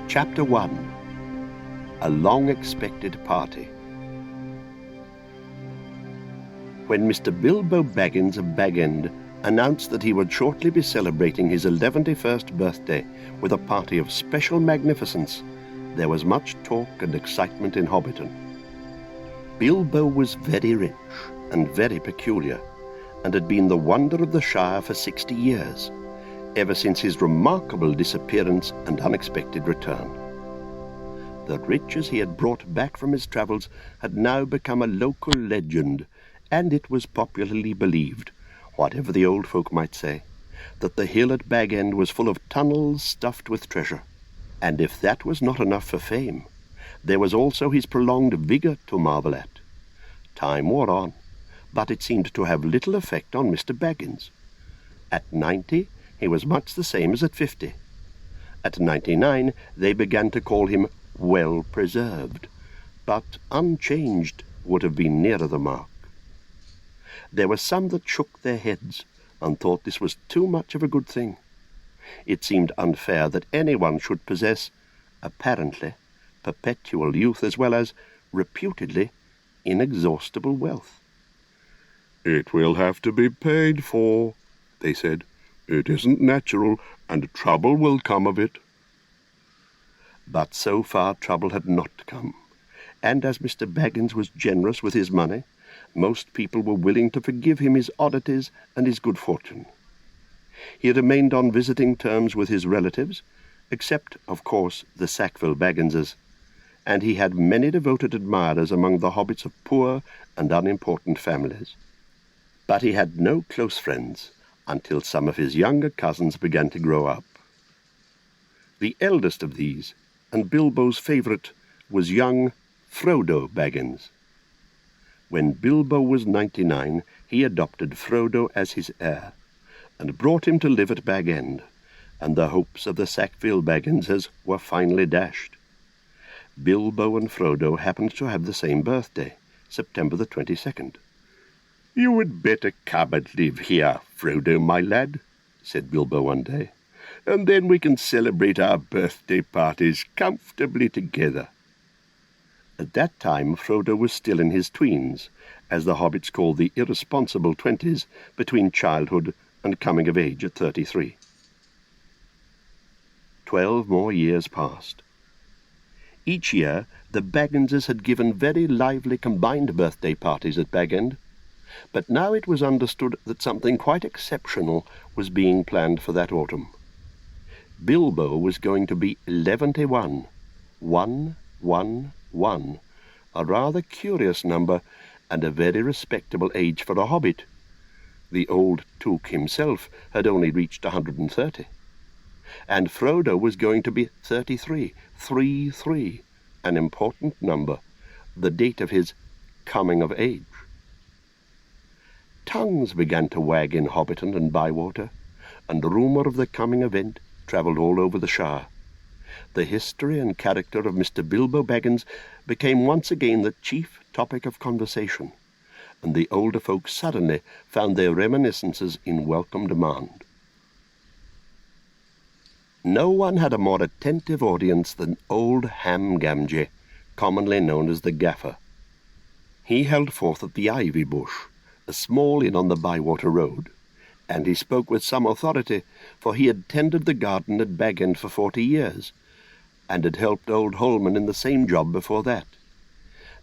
Chapter 1. A long-expected party. When Mr. Bilbo Baggins of Bag End announced that he would shortly be celebrating his 111st birthday with a party of special magnificence, there was much talk and excitement in Hobbiton. Bilbo was very rich and very peculiar, and had been the wonder of the Shire for 60 years, ever since his remarkable disappearance and unexpected return. The riches he had brought back from his travels had now become a local legend, and it was popularly believed, whatever the old folk might say, that the hill at Bag End was full of tunnels stuffed with treasure. And if that was not enough for fame, there was also his prolonged vigour to marvel at. Time wore on, but it seemed to have little effect on Mr. Baggins. At 90, he was much the same as at 50. At 99, they began to call him well preserved, but unchanged would have been nearer the mark. There were some that shook their heads and thought this was too much of a good thing. It seemed unfair that anyone should possess, apparently, perpetual youth as well as, reputedly, inexhaustible wealth. "It will have to be paid for," they said. "It isn't natural, and trouble will come of it." But so far trouble had not come, and as Mr. Baggins was generous with his money, most people were willing to forgive him his oddities and his good fortune. He remained on visiting terms with his relatives, except, of course, the Sackville Bagginses, and he had many devoted admirers among the hobbits of poor and unimportant families. But he had no close friends until some of his younger cousins began to grow up. The eldest of these, and Bilbo's favourite, was young Frodo Baggins. When Bilbo was 99, he adopted Frodo as his heir, and brought him to live at Bag End, and the hopes of the Sackville Bagginses were finally dashed. Bilbo and Frodo happened to have the same birthday, September the 22nd. "You had better come and live here, Frodo, my lad," said Bilbo one day, "and then we can celebrate our birthday parties comfortably together." At that time Frodo was still in his tweens, as the hobbits called the irresponsible 20s between childhood and coming of age at 33. 12 more years passed. Each year the Bagginses had given very lively combined birthday parties at Bag End, but now it was understood that something quite exceptional was being planned for that autumn. Bilbo was going to be 11, 111, a rather curious number and a very respectable age for a hobbit. The old Took himself had only reached 130. And Frodo was going to be 33, 3-3, an important number, the date of his coming of age. Tongues began to wag in Hobbiton and Bywater, and rumour of the coming event travelled all over the Shire. The history and character of Mr. Bilbo Baggins became once again the chief topic of conversation, and the older folk suddenly found their reminiscences in welcome demand. No one had a more attentive audience than old Ham Gamgee, commonly known as the Gaffer. He held forth at the Ivy Bush, a small inn on the Bywater Road, and he spoke with some authority, for he had tended the garden at Bag End for 40 years, and had helped old Holman in the same job before that.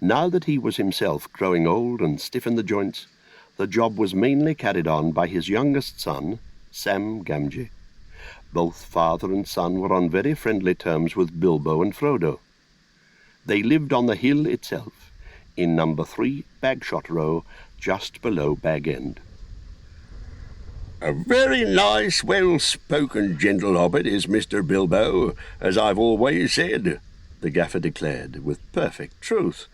Now that he was himself growing old and stiff in the joints, the job was mainly carried on by his youngest son, Sam Gamgee. Both father and son were on very friendly terms with Bilbo and Frodo. They lived on the hill itself, in number 3 Bagshot Row, just below Bag End. "A very nice, well-spoken, gentle hobbit is Mr. Bilbo, as I've always said," the Gaffer declared, with perfect truth,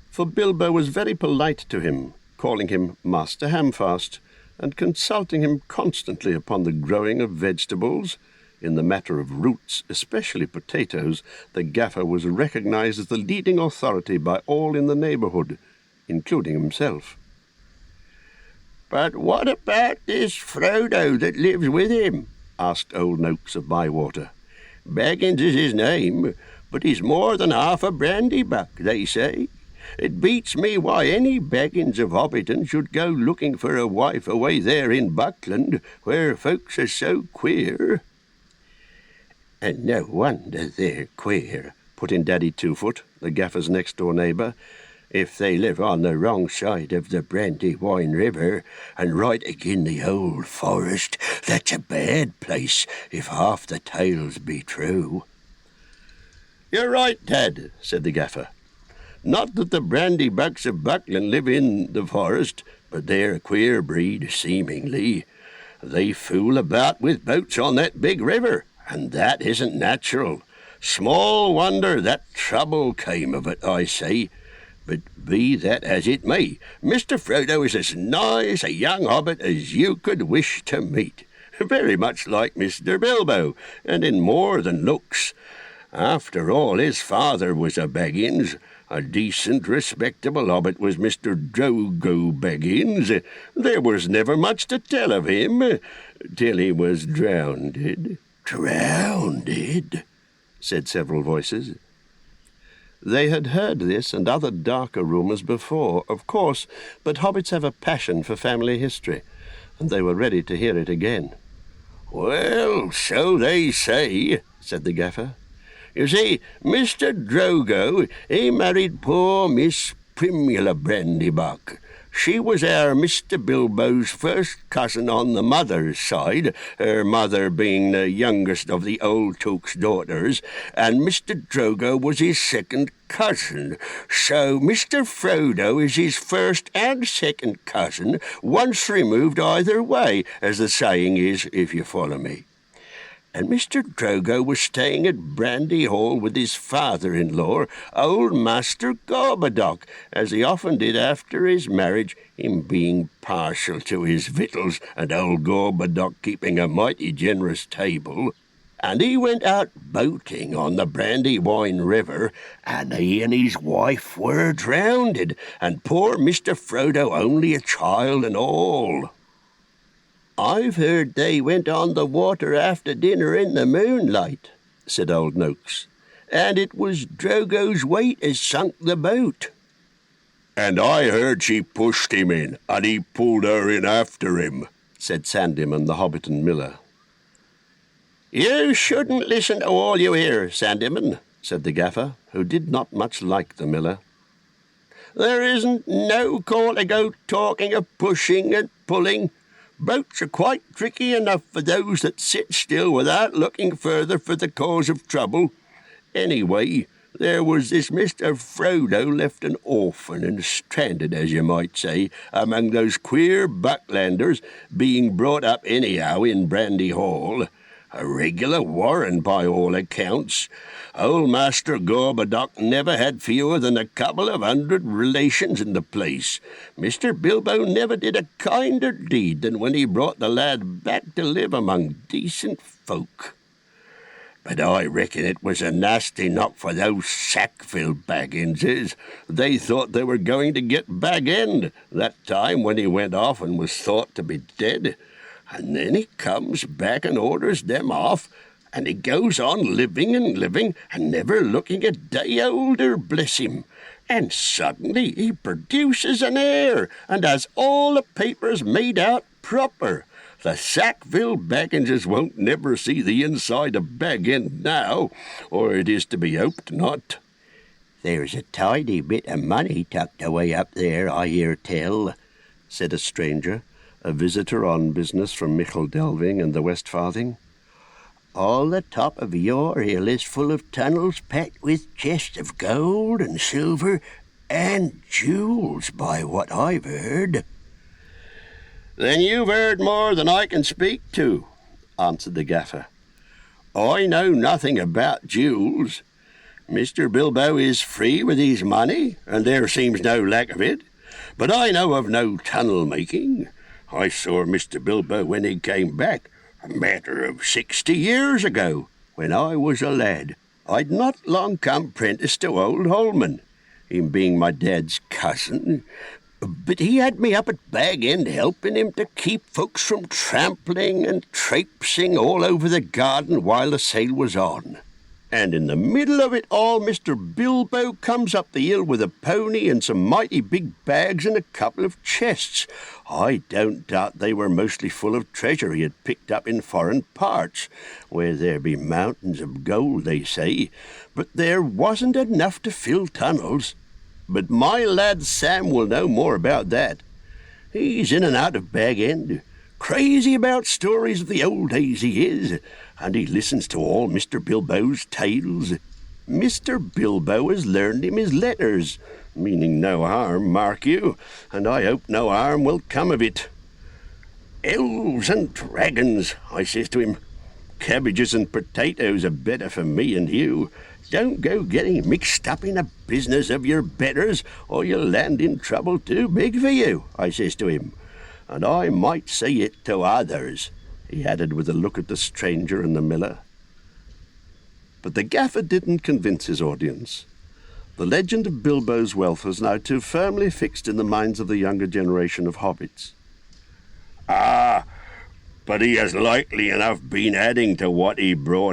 for Bilbo was very polite to him, calling him Master Hamfast, and consulting him constantly upon the growing of vegetables. In the matter of roots, especially potatoes, the Gaffer was recognized as the leading authority by all in the neighbourhood, including himself. "But what about this Frodo that lives with him?" asked old Noakes of Bywater. Baggins is his name, but he's more than half a brandy-buck, they say. It beats me why any Baggins of Hobbiton should go looking for a wife away there in Buckland, where folks are so queer." "And no wonder they're queer," put in Daddy Two-Foot, the gaffer's next-door neighbour, "if they live on the wrong side of the Brandywine River, and right agin the old forest. That's a bad place, if half the tales be true." "You're right, Dad," said the gaffer. "Not that the brandy-bucks of Buckland live in the forest, but they're a queer breed, seemingly. They fool about with boats on that big river, and that isn't natural. Small wonder that trouble came of it, I say. But be that as it may, Mr. Frodo is as nice a young hobbit as you could wish to meet. Very much like Mr. Bilbo, and in more than looks. After all, his father was a Baggins. A decent, respectable hobbit was Mr. Drogo Baggins. There was never much to tell of him, till he was drownded." "Drownded?" said several voices. They had heard this and other darker rumours before, of course, but hobbits have a passion for family history, and they were ready to hear it again. "Well, so they say," said the gaffer. "You see, Mr. Drogo, he married poor Miss Primula Brandybuck. She was our Mr. Bilbo's first cousin on the mother's side, her mother being the youngest of the old Took's daughters, and Mr. Drogo was his second cousin. So Mr. Frodo is his first and second cousin, once removed either way, as the saying is, if you follow me. And Mr. Drogo was staying at Brandy Hall with his father-in-law, old Master Gorbodoc, as he often did after his marriage, him being partial to his victuals, and old Gorbodoc keeping a mighty generous table. And he went out boating on the Brandywine River, and he and his wife were drownded, and poor Mr. Frodo only a child and all." "I've heard they went on the water after dinner in the moonlight," said old Noakes, "and it was Drogo's weight as sunk the boat." "And I heard she pushed him in, and he pulled her in after him," said Sandyman the Hobbiton miller. "You shouldn't listen to all you hear, Sandyman," said the gaffer, who did not much like the miller. "There isn't no call to go talking of pushing and pulling. Boats are quite tricky enough for those that sit still without looking further for the cause of trouble. Anyway, there was this Mr. Frodo left an orphan and stranded, as you might say, among those queer Bucklanders, being brought up anyhow in Brandy Hall. A regular warren by all accounts. Old Master Gorbodoc never had fewer than a couple of 100 relations in the place. Mr. Bilbo never did a kinder deed than when he brought the lad back to live among decent folk. But I reckon it was a nasty knock for those Sackville Bagginses. They thought they were going to get Bag End that time when he went off and was thought to be dead. And then he comes back and orders them off, and he goes on living and never looking a day older, bless him. And suddenly he produces an heir, and has all the papers made out proper. The Sackville Bagginses won't never see the inside of Bag End now, or it is to be hoped not." "There's a tidy bit of money tucked away up there, I hear tell," said a stranger, a visitor on business from Michel Delving and the West Farthing. "All the top of your hill is full of tunnels packed with chests of gold and silver and jewels, by what I've heard." "Then you've heard more than I can speak to," answered the gaffer. "I know nothing about jewels. Mr. Bilbo is free with his money, and there seems no lack of it, but I know of no tunnel-making. I saw Mr. Bilbo when he came back, a matter of 60 years ago, when I was a lad. I'd not long come 'prentice to old Holman, him being my dad's cousin. But he had me up at Bag End helping him to keep folks from trampling and traipsing all over the garden while the sale was on. And in the middle of it all, Mr. Bilbo comes up the hill with a pony and some mighty big bags and a couple of chests. I don't doubt they were mostly full of treasure he had picked up in foreign parts, where there be mountains of gold, they say, but there wasn't enough to fill tunnels. But my lad Sam will know more about that. He's in and out of Bag End. Crazy about stories of the old days he is, and he listens to all Mr. Bilbo's tales. Mr. Bilbo has learned him his letters, meaning no harm, mark you, and I hope no harm will come of it. Elves and dragons, I says to him. Cabbages and potatoes are better for me and you. Don't go getting mixed up in a business of your betters, or you'll land in trouble too big for you, I says to him. And I might say it to others, he added with a look at the stranger and the miller. But the gaffer didn't convince his audience. The legend of Bilbo's wealth was now too firmly fixed in the minds of the younger generation of hobbits. Ah, but he has likely enough been adding to what he brought